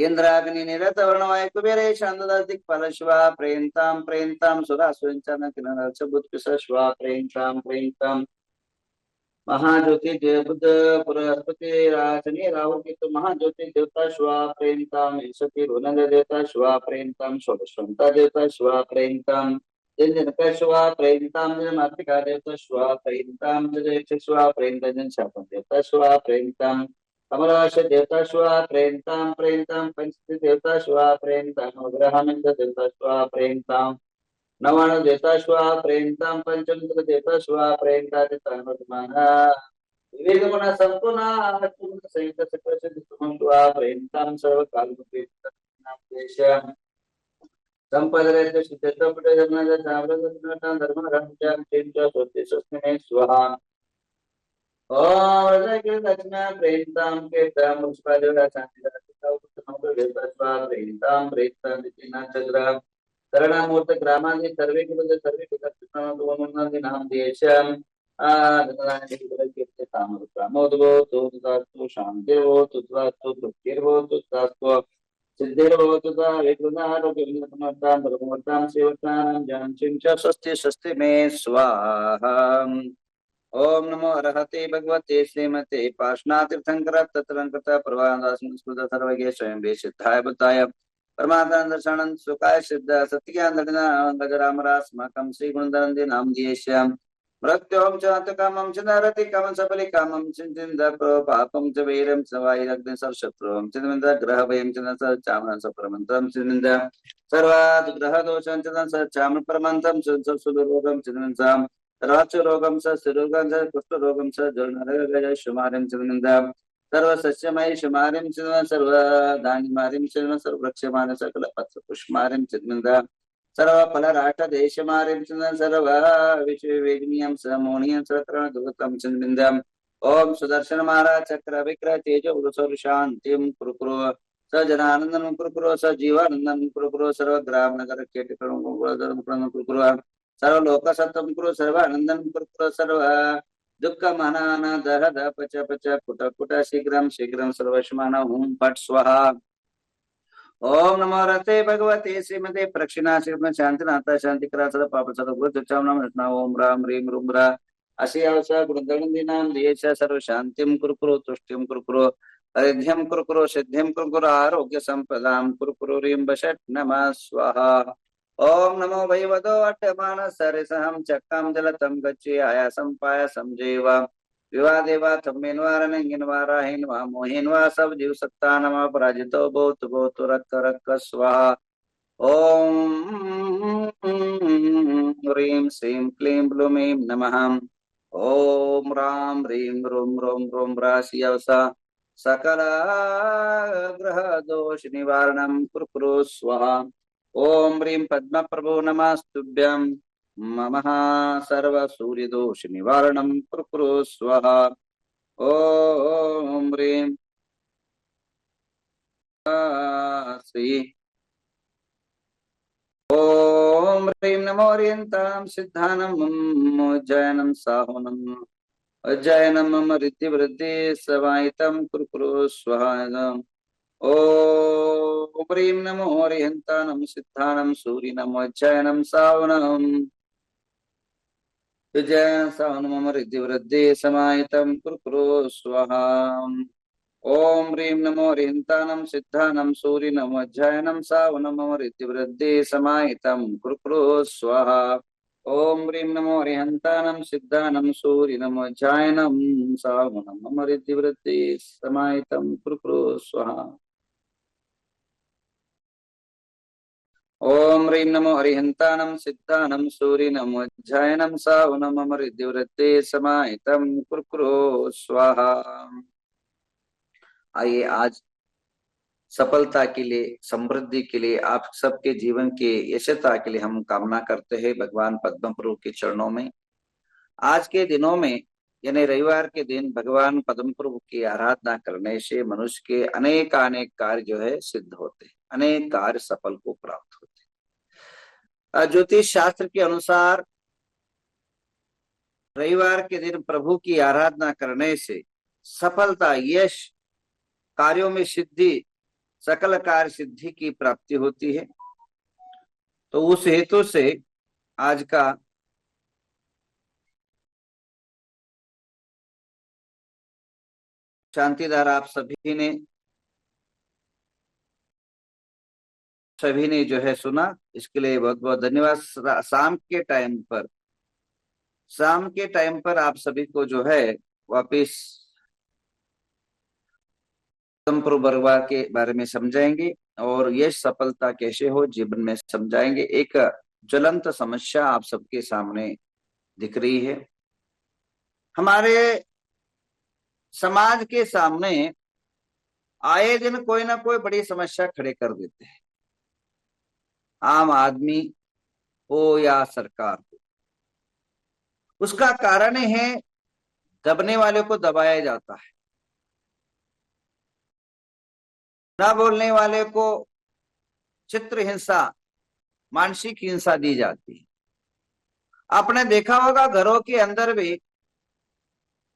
इंद्राग्नि निरत वर्णवाय कुबेरे शांतदातिक फलश्वा प्रेन्ताम प्रेन्ताम सुरासुरंचन किनरच बुद्धिसश्वा प्रेन्ताम महाज्योति देवबुद्ध पुरस्पति राजनी राहुल तो महाज्योति देवता श्वा प्रेन्ताम ईशति रुनंद देवता श्वा प्रेन्ताम षोडशवंता देवता श्वा प्रेन्ताम जनजनक श्वा प्रेन्ताम जनमातृका देवता श्वा प्रेन्ताम जय श्वा प्रेन्ताम जन शापन देवता श्वा प्रेन्ताम कमलाश देवता श्वा प्रेन्ताम पंचति देवता श्वा प्रेन्ताम ग्रहानंद देवता श्वा प्रेन्ताम नवाण देवता श्वा प्रेन्ताम पंचमंत्र देवता श्वा प्रेन्ता देवता विवेक गुण संपूर्ण संयुक्त सकल सिद्ध श्वा प्रेन्ताम सर्व काल संपदरेत सिद्धत्व पटे जन्मज जागृत धर्म रंजन चिंता सोते सस्मे स्वाहा ओम हृदय के दक्षिणा प्रेन्ताम के तम पुष्पादेवता शांति देवता श्वा प्रेन्ताम दिना चंद्र करणामूर्त ग्रामादि सर्वे कुल सर्वे कुल नाम देशम कामोदो शांतिर्वो तुद्वास्तु तृप्तिर्वो तुद्वास्तु सिद्धिर्वो तुद्वा विघ्नारोग्यविघ्नसमर्थां धर्मवर्तां सेवकानां जानचिं च स्वस्ति स्वस्ति मे स्वाहा। ओम नमो अरहते भगवते श्रीमते पार्श्वनाथतीर्थंकर तत्रंकृत प्रवादास्मृत सर्वज्ञ स्वयं सिद्धाय बुद्धाय परमात्मा दर्शनं सुखाय सिद्ध सत्यज्ञान गजरामरास्माकं श्री गुणधरंदे नाम दियेश्याम मृत्यों च कामं च नरति कामं सफले कामं चिंतित पापं च वैरं च वायुरग्नि सर्वशत्रुं च निंद ग्रह भयं च न चामन सप्रमंत्रं च निंद सर्वाद ग्रह दोषं च न चामन परमंत्रं च सुदुर्भोगं च निंद राच रोगं च सिरोगं च कुष्ठ रोगं च जलनरगज शुमारं च निंद सर्व सस्यमय शुमारिं च सर्व धान्यमारिं च सर्ववृक्षमान सकल पत्र पुष्पमारिं च निंद सर्व फलराट देशमारिं च सर्व विश्ववेदिनीयं स मोहनीयं सकरण दुर्गतं च निंद ओम सुदर्शन महाराज चक्र विक्रय तेजो वृषो शांतिं कुरु स जनानंदनं कुरु स जीवानंदनं कुरु सर्व ग्राम नगर केटकरणं कुरु सर्व लोक सत्तम कुरु सर्व आनंदन कुरु सर्व दुःख मनान दह द पच पच कुट कुट शीघ्रं शीघ्रं सर्वश्मान हुम फट स्वाहा। ओम नमो रते भगवते श्रीमते प्रक्षिणा श्रीमत शांतिनाथ शांतिकरा सदा पाप सदा गुरु चचाम नमः ओम राम ह्रीं रुद्रा असी आवसा गुणगणदीनां देश सर्व शांतिं कुरु तुष्टिं कुरु अरिध्यं कुरु सिद्धिं कुरु आरोग्य संपदां कुरु ह्रीं वषट् नमः स्वाहा। ओम नमो भैवदो अट्टमान सरिसहं चक्कं जलतं गच्छे आयासं पायसं जैव विवादेवा थम्मेन्वारनेन्वारा हिन्वा मोहिन्वा सब जीव सत्ता नमः पराजितो भूतु रक्क रक्क स्वाहा। ओम ह्रीं श्रीं क्लीं ब्लूं नमः ओम राम ह्रीं रुं रों रों राशि अवसा सकल ग्रह दोष निवारणं कुरु स्वाहा। ओम ह्रीं पद्म प्रभो नमस्तुभ्यं मम सर्व सूर्य दोष निवारणं कुरु स्वाहा। ओम ह्रीं श्री ओम ह्रीं नमो ह्रीं सिद्धानं उज्जयनं साहुनं उज्जयनं मम रिद्धि वृद्धि समाहितं कुरु स्वाहा। ओम ह्रीं नमो ह्रीं सिद्धानं सूर्यनं उज्जयनं सावनं विजय सावन मम रिद्धि वृद्धि समाहितं कुरु स्वाहा। ओम ह्रीं नमो ह्रीं सिद्धानं सूर्यनं उज्जयनं सावनं मम रिद्धि वृद्धि समाहितं कुरु स्वाहा। ओम ह्रीं नमो ह्रीं सिद्धानं सूर्यनं उज्जयनं सावनं मम रिद्धि वृद्धि समाहितं कुरु स्वाहा। ओम ह्रीं नमो ह्रीं सिद्धानं सूर्यनं उज्जयनं सावनं मम रिद्धि वृद्धि समाहितं कुरु स्वाहा। आइए आज सफलता के लिए समृद्धि के लिए आप सबके जीवन के यशस्ता के लिए हम कामना करते हैं भगवान पद्म प्रभु के चरणों में। आज के दिनों में यानी रविवार के दिन भगवान पद्म प्रभु की आराधना करने से मनुष्य के अनेक कार्य जो है सिद्ध होते हैं, अनेक कार्य सफल को प्राप्त होते हैं। ज्योतिष शास्त्र के अनुसार रविवार के दिन प्रभु की आराधना करने से सफलता, यश, कार्यों में सिद्धि सकल कार्य सिद्धि की प्राप्ति होती है। तो उस हेतु से आज का शांतिधारा आप सभी ने जो है सुना, इसके लिए बहुत बहुत धन्यवाद। शाम के टाइम पर आप सभी को जो है वापिस संप्रभुवा के बारे में समझाएंगे और ये सफलता कैसे हो जीवन में समझाएंगे। एक ज्वलंत समस्या आप सबके सामने दिख रही है। हमारे समाज के सामने आए दिन कोई ना कोई बड़ी समस्या खड़े कर देते हैं, आम आदमी हो या सरकार हो। उसका कारण है दबने वाले को दबाया जाता है, ना बोलने वाले को चित्र हिंसा, मानसिक हिंसा दी जाती है। आपने देखा होगा घरों के अंदर भी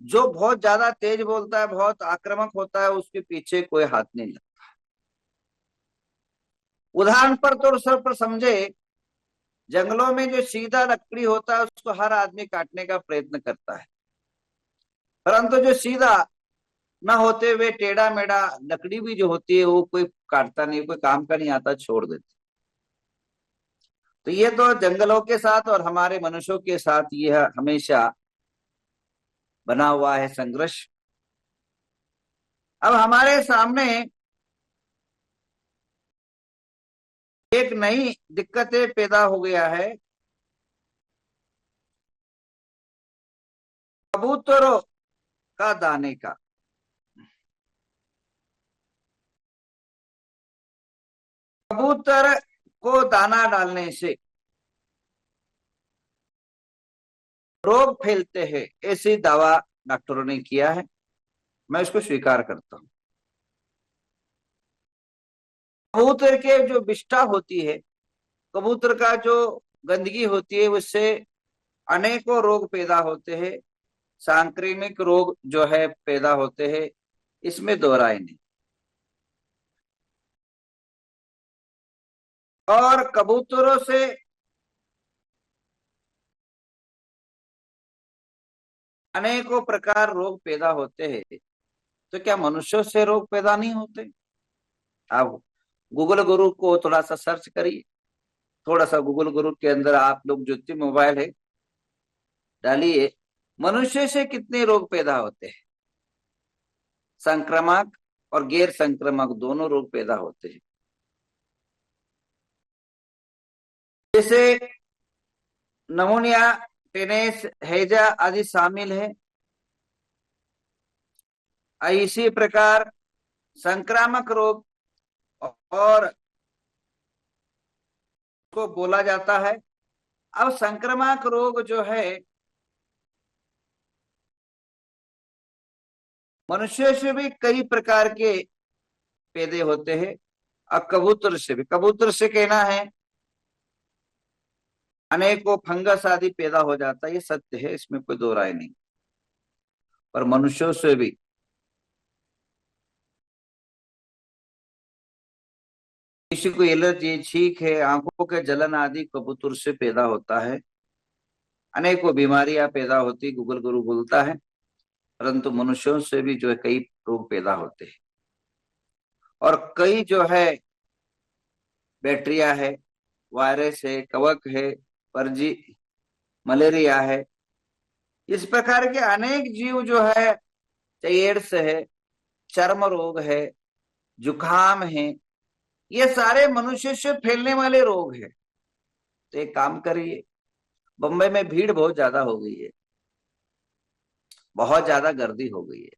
जो बहुत ज्यादा तेज बोलता है, बहुत आक्रामक होता है, उसके पीछे कोई हाथ नहीं लगता। उदाहरण पर तौर पर समझे, जंगलों में जो सीधा लकड़ी होता है उसको हर आदमी काटने का प्रयत्न करता है, परंतु जो सीधा ना होते हुए टेढ़ा मेढ़ा लकड़ी भी जो होती है वो कोई काटता नहीं, कोई काम का नहीं आता, छोड़ देते। तो ये तो जंगलों के साथ और हमारे मनुष्यों के साथ यह हमेशा बना हुआ है संघर्ष। अब हमारे सामने एक नई दिक्कतें पैदा हो गया है। कबूतरों का दाने का, कबूतर को दाना डालने से रोग फैलते हैं, ऐसी दावा डॉक्टरों ने किया है। मैं इसको स्वीकार करता हूं। कबूतर के जो विष्ठा होती है, कबूतर का जो गंदगी होती है, उससे अनेकों रोग पैदा होते हैं, सांक्रामिक रोग जो है पैदा होते हैं, इसमें दो राय नहीं। और कबूतरों से अनेकों प्रकार रोग पैदा होते हैं, तो क्या मनुष्यों से रोग पैदा नहीं होते? आप गूगल गुरु को थोड़ा सा सर्च करिए, थोड़ा सा गूगल गुरु के अंदर आप लोग जो मोबाइल है डालिए, मनुष्य से कितने रोग पैदा होते हैं। संक्रामक और गैर संक्रामक दोनों रोग पैदा होते हैं। जैसे नमूनिया, टेनिस, हैजा आदि शामिल है। इसी प्रकार संक्रामक रोग और को बोला जाता है। अब संक्रामक रोग जो है मनुष्य से भी कई प्रकार के पैदे होते हैं, और कबूतर से भी। कबूतर से कहना है अनेकों फंगस आदि पैदा हो जाता है, ये सत्य है, इसमें कोई दो राय नहीं। पर मनुष्यों से भी किसी को एलर्जी, छींक है, आंखों के जलन आदि कबूतर से पैदा होता है। अनेकों बीमारियां पैदा होती, गूगल गुरु बोलता है, परंतु मनुष्यों से भी जो है कई रोग पैदा होते हैं। और कई जो है बैक्टीरिया है, वायरस है, कवक है, परजी, मलेरिया है, इस प्रकार के अनेक जीव जो है, चाहे एड्स है, चर्म रोग है, जुकाम है, ये सारे मनुष्य से फैलने वाले रोग है। तो एक काम करिए, बम्बई में भीड़ बहुत ज्यादा हो गई है, बहुत ज्यादा गर्दी हो गई है,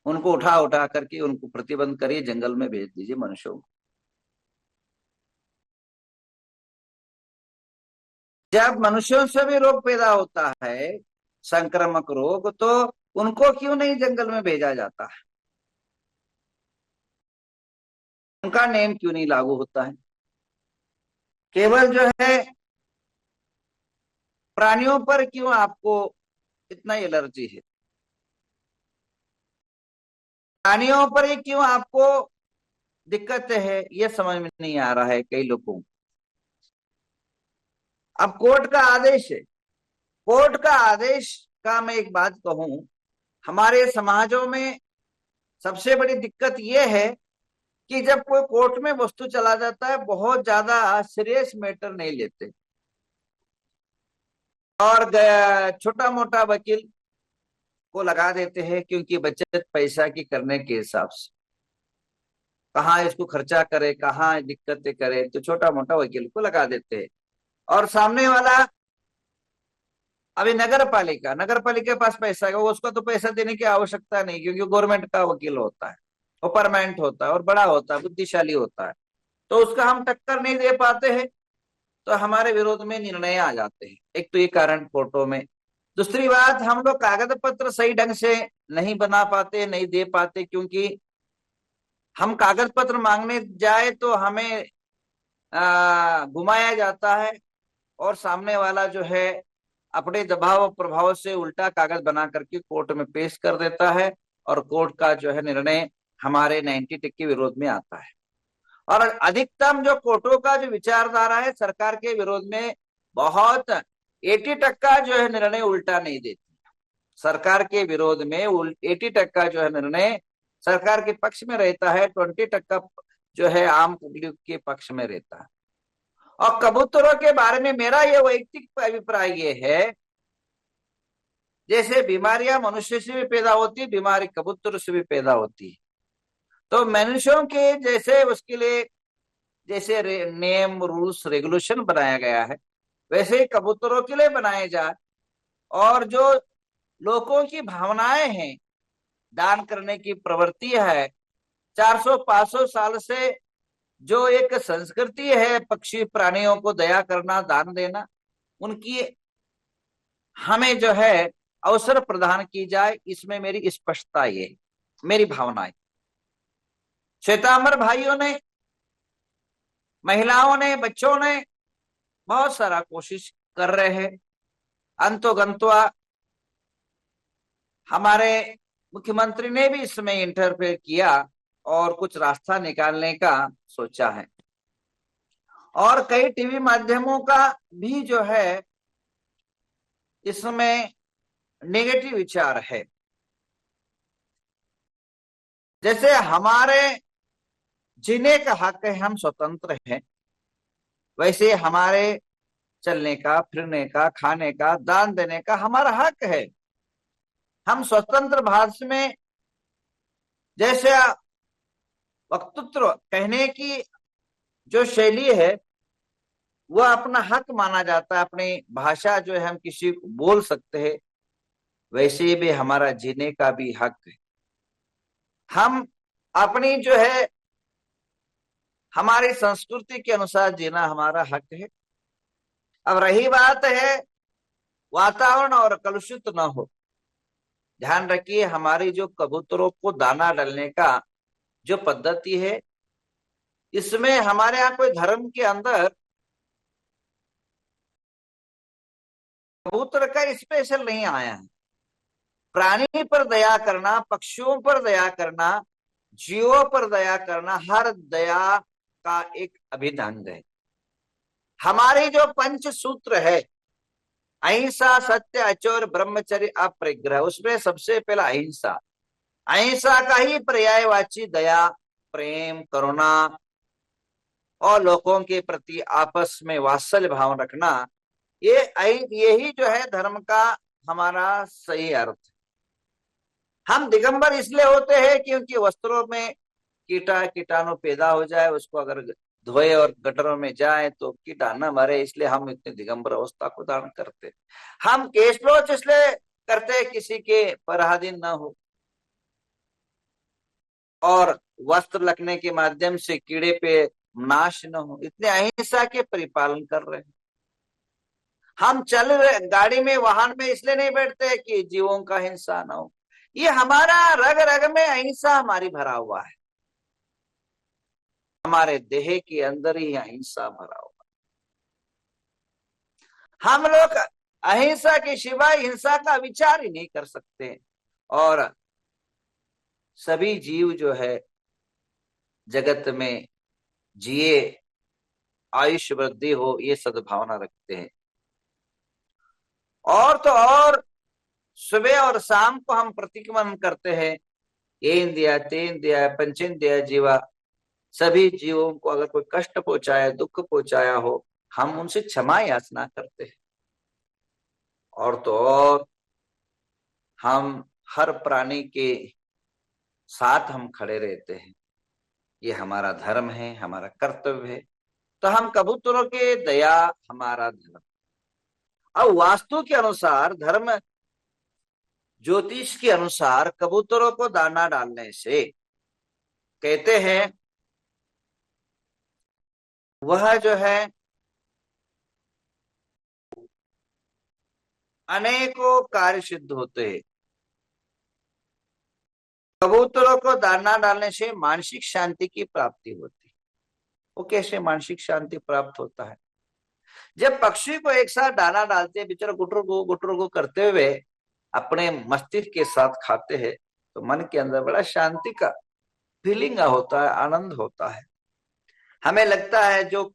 उनको उठा उठा करके उनको प्रतिबंध करिए, जंगल में भेज दीजिए मनुष्यों को। जब मनुष्यों से भी रोग पैदा होता है, संक्रामक रोग, तो उनको क्यों नहीं जंगल में भेजा जाता है? उनका नेम क्यों नहीं लागू होता है? केवल जो है प्राणियों पर क्यों आपको इतना एलर्जी है? प्राणियों पर ही क्यों आपको दिक्कत है ये समझ में नहीं आ रहा है कई लोगों को। अब कोर्ट का आदेश है, कोर्ट का आदेश का मैं एक बात कहूं, हमारे समाजों में सबसे बड़ी दिक्कत यह है कि जब कोई कोर्ट में वस्तु चला जाता है बहुत ज्यादा सीरियस मैटर नहीं लेते, और छोटा मोटा वकील को लगा देते हैं, क्योंकि बचत पैसा की करने के हिसाब से कहाँ इसको खर्चा करे, कहाँ दिक्कतें करे, तो छोटा मोटा वकील को लगा देते हैं। और सामने वाला, अभी नगर पालिका के पास पैसा है, वो उसको तो पैसा देने की आवश्यकता नहीं, क्योंकि गवर्नमेंट का वकील होता है, वो परमानेंट होता है और बड़ा होता है, बुद्धिशाली होता है, तो उसका हम टक्कर नहीं दे पाते हैं, तो हमारे विरोध में निर्णय आ जाते हैं। एक तो ये कारण कोर्टों में। दूसरी बात, हम लोग कागज पत्र सही ढंग से नहीं बना पाते, नहीं दे पाते, क्योंकि हम कागज पत्र मांगने जाए तो हमें घुमाया जाता है, और सामने वाला जो है अपने दबाव और प्रभाव से उल्टा कागज बना करके कोर्ट में पेश कर देता है, और कोर्ट का जो है निर्णय हमारे 90% विरोध में आता है। और अधिकतम जो कोर्टों का जो विचारधारा है सरकार के विरोध में, बहुत 80% जो है निर्णय उल्टा नहीं देती। सरकार के विरोध में 80% जो है निर्णय सरकार के पक्ष में रहता है, 20% जो है आम पब्लिक के पक्ष में रहता है। और कबूतरों के बारे में मेरा यह वैयक्तिक अभिप्राय ये है, जैसे बीमारियां मनुष्य से भी पैदा होती है, बीमारी कबूतर से भी पैदा होती है, तो मनुष्यों के जैसे उसके लिए जैसे नियम रूल्स रेगुलेशन बनाया गया है, वैसे ही कबूतरों के लिए बनाए जाए। और जो लोगों की भावनाएं हैं, दान करने की प्रवृत्ति है, 400-500 साल से जो एक संस्कृति है पक्षी प्राणियों को दया करना, दान देना, उनकी हमें जो है अवसर प्रदान की जाए, इसमें मेरी स्पष्टता ये, मेरी भावनाएं। श्वेतांबर भाइयों ने, महिलाओं ने, बच्चों ने बहुत सारा कोशिश कर रहे हैं। अंतो गंतवा हमारे मुख्यमंत्री ने भी इसमें इंटरफेयर किया और कुछ रास्ता निकालने का सोचा है। और कई टीवी माध्यमों का भी जो है इसमें नेगेटिव विचार है। जैसे हमारे जीने का हक है, हम स्वतंत्र हैं, वैसे हमारे चलने का, फिरने का, खाने का, दान देने का हमारा हक है। हम स्वतंत्र भारत में जैसे वक्तृत्व कहने की जो शैली है वह अपना हक माना जाता है, अपनी भाषा जो है हम किसी को बोल सकते हैं, वैसे भी हमारा जीने का भी हक है। हम अपनी जो है हमारी संस्कृति के अनुसार जीना हमारा हक है। अब रही बात है वातावरण और कलुषित न हो, ध्यान रखिए हमारी जो कबूतरों को दाना डालने का जो पद्धति है, इसमें हमारे यहाँ कोई धर्म के अंदर कबूतर का स्पेशल नहीं आया है। प्राणी पर दया करना, पक्षियों पर दया करना, जीवों पर दया करना, हर दया का एक अभिधंग है। हमारी जो पंच सूत्र है, अहिंसा, सत्य, अचोर, ब्रह्मचर्य, अपरिग्रह, उसमें सबसे पहला अहिंसा। अहिंसा का ही पर्यायवाची दया, प्रेम, करुणा और लोगों के प्रति आपस में वात्सल्य भाव रखना, यही जो है धर्म का हमारा सही अर्थ। हम दिगंबर इसलिए होते हैं क्योंकि वस्त्रों में कीटाणु पैदा हो जाए, उसको अगर धोए और गटरों में जाए तो कीटाणु मरे, इसलिए हम इतने दिगंबर अवस्था को धारण करते। हम केशलोच इसलिए करते किसी के पराधीन न हो, और वस्त्र लगने के माध्यम से कीड़े पे नाश न हो, इतने अहिंसा के परिपालन कर रहे हैं। हम चल रहे गाड़ी में, वाहन में इसलिए नहीं बैठते कि जीवों का हिंसा न हो। ये हमारा रग रग में अहिंसा हमारी भरा हुआ है, हमारे देह के अंदर ही अहिंसा भरा हुआ है। हम लोग अहिंसा के सिवाय हिंसा का विचार ही नहीं कर सकते। और सभी जीव जो है जगत में जिए, आयुष वृद्धि हो, ये सद्भावना रखते हैं। और तो और सुबह और शाम को हम प्रतिक्रमण करते हैं, ये इंद्रिया, ते इंद्रिया, पंचेंद्रिया, जीवा, सभी जीवों को अगर कोई कष्ट पहुंचाया, दुख पहुंचाया हो, हम उनसे क्षमा याचना करते हैं। और तो और हम हर प्राणी के साथ हम खड़े रहते हैं, ये हमारा धर्म है, हमारा कर्तव्य है। तो हम कबूतरों के दया हमारा धर्म। अब वास्तु के अनुसार, धर्म ज्योतिष के अनुसार कबूतरों को दाना डालने से कहते हैं वह जो है अनेकों कार्य सिद्ध होते हैं। कबूतरों को दाना डालने से मानसिक शांति की प्राप्ति होती है। वो कैसे मानसिक शांति प्राप्त होता है? जब पक्षी को एक साथ दाना डालते हैं, बेचारा गुटर गो करते हुए अपने मस्तिष्क के साथ खाते हैं, तो मन के अंदर बड़ा शांति का फीलिंग होता है, आनंद होता है। हमें लगता है जो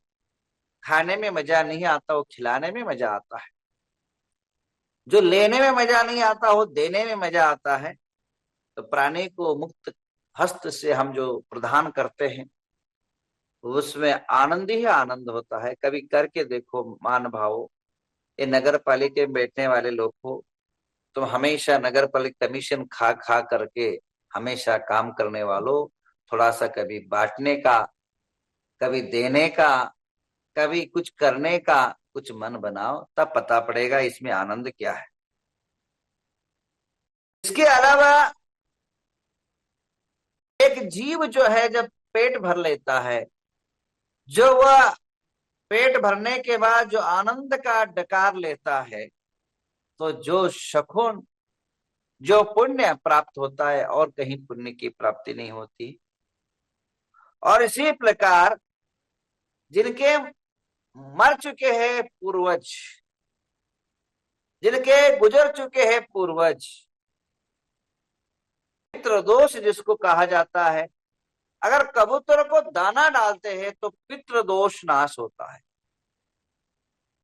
खाने में मजा नहीं आता वो खिलाने में मजा आता है, जो लेने में मजा नहीं आता वो देने में मजा आता है। तो प्राणी को मुक्त हस्त से हम जो प्रदान करते हैं उसमें आनंद ही आनंद होता है। कभी करके देखो मान भाव, ये नगर पालिका में बैठने वाले लोग हो तो हमेशा नगर पालिका कमीशन खा खा करके हमेशा काम करने वालों, थोड़ा सा कभी बांटने का, कभी देने का, कभी कुछ करने का कुछ मन बनाओ, तब पता पड़ेगा इसमें आनंद क्या है। इसके अलावा एक जीव जो है जब पेट भर लेता है, जो वह पेट भरने के बाद जो आनंद का डकार लेता है, तो जो शकुन, जो पुण्य प्राप्त होता है, और कहीं पुण्य की प्राप्ति नहीं होती। और इसी प्रकार जिनके मर चुके हैं पूर्वज, जिनके गुजर चुके हैं पूर्वज, पितृदोष जिसको कहा जाता है, अगर कबूतर को दाना डालते हैं तो पितृदोष नाश होता है।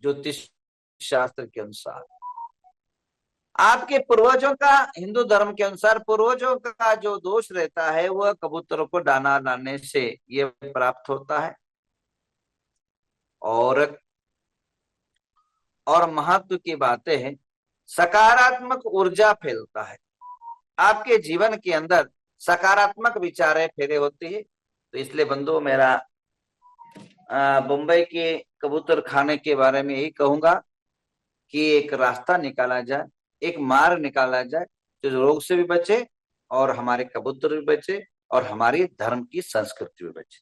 ज्योतिष शास्त्र के अनुसार आपके पूर्वजों का, हिंदू धर्म के अनुसार पूर्वजों का जो दोष रहता है वह कबूतरों को दाना डालने से ये प्राप्त होता है। और महत्व की बातें हैं, सकारात्मक ऊर्जा फैलता है। आपके जीवन के अंदर सकारात्मक विचारें फैले होती है। तो इसलिए बंधु, मेरा मुंबई के कबूतर खाने के बारे में यही कहूंगा कि एक रास्ता निकाला जाए, एक मार्ग निकाला जाए जो रोग से भी बचे और हमारे कबूतर भी बचे और हमारी धर्म की संस्कृति भी बचे।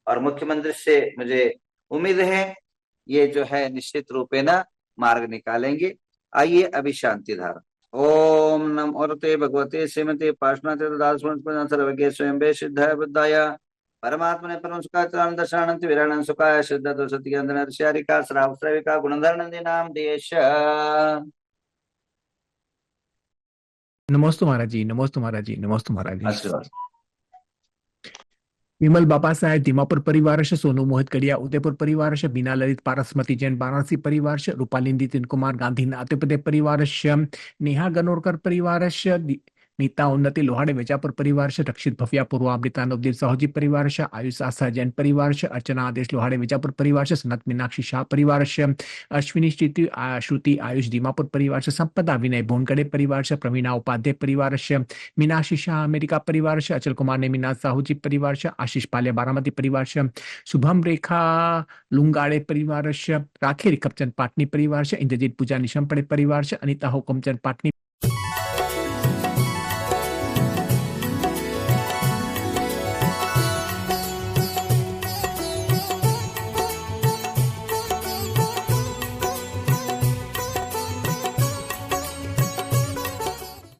और मुख्यमंत्री से मुझे उम्मीद है ये जो है निश्चित रूपे ना मार्ग निकालेंगे। आइए अभी शांति धारा। ओम नमो भगवते श्रीमते पार्श्वनाथ सर्वज्ञ स्वयं सिद्धाय बुद्धाय परमात्मने परम सुखाचारण दशानंत विराणन सुखाय शुद्ध तो सत्यंदन ऋषिका श्राव श्रविका गुणधर नंदी नाम देश। नमोस्तु महाराज जी, नमोस्तु महाराज जी, नमोस्तु महाराज जी। अच्छा, विमल बापासाहेब दिमापुर परिवार सोनू मोहित कड़िया उदयपुर परिवार बीना ललित पारसमती जैन वाराणसी परिवार रूपाली नितिन कुमार गांधी नातेपदे परिवार नेहा गनोरकर परिवार नीता उन्नति लोहाड़े वेजापुर परिवार रक्षित भव्या पूर्वामृता नवदीप साहूजी परिवार आयुष आशा जैन परिवार अर्चना आदेश लोहाड़े वेजापुर परिवार सनत मीनाक्षी शाह परिवार अश्विनी श्रुति आयुष दीमापुर परिवार संपदा विनय भोनगड़े परिवार प्रवीणा उपाध्याय परिवार मीनाक्षी शाह अमेरिका परिवार अचल कुमार नेमिनाथ साहूजी परिवार आशीष पालिया बारामती परिवार शुभम रेखा लुंगाड़े परिवार राखी रिकपचंद पाटनी परिवार इंद्रजीत पूजा निशम पड़े परिवार अनिता हुकुमचंद पाटनी